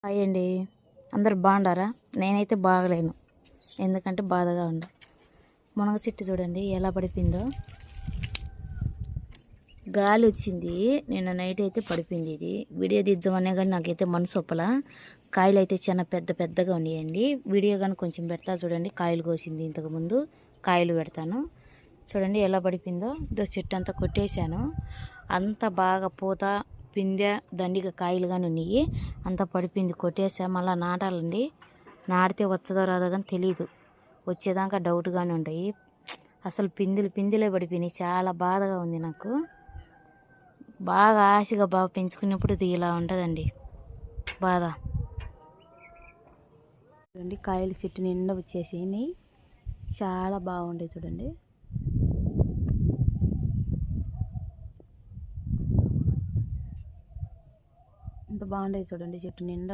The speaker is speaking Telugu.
హాయ్ అండి. అందరు బాగుండారా? నేనైతే బాగలేను, ఎందుకంటే బాధగా ఉండ. మునగ చెట్టు చూడండి ఎలా పడిపోయిందో. గాలి వచ్చింది, నిన్న నైట్ అయితే పడిపోయింది. ఇది వీడియో తీద్దామనే కానీ నాకైతే మనసు ఒప్పల. కాయలు అయితే చాలా పెద్ద పెద్దగా ఉన్నాయండి. వీడియో కానీ కొంచెం పెడతా చూడండి. కాయలు కోసింది ఇంతకుముందు, కాయలు పెడతాను చూడండి ఎలా పడిపోయిందో. ఇదో చెట్టు అంతా కొట్టేశాను, అంత బాగా పూత పిందె దండిగా కాయలు కానీ ఉన్నాయి. అంతా పడిపోయింది, కొట్టేసా. మళ్ళీ నాటాలండి. నాటితే వచ్చదో రాదో కానీ తెలీదు, వచ్చేదాకా డౌట్గానే ఉంటాయి. అసలు పిందెలే పడిపోయినాయి. చాలా బాధగా ఉంది నాకు. బాగా ఆశగా బాగా పెంచుకున్నప్పుడు ఇది ఇలా ఉంటుందండి బాధ. చూడండి కాయలు చెట్టు నిండా వచ్చేసినాయి, చాలా బాగుండే చూడండి. ఇంత బాగుండేది చూడండి, చెట్టు నిండా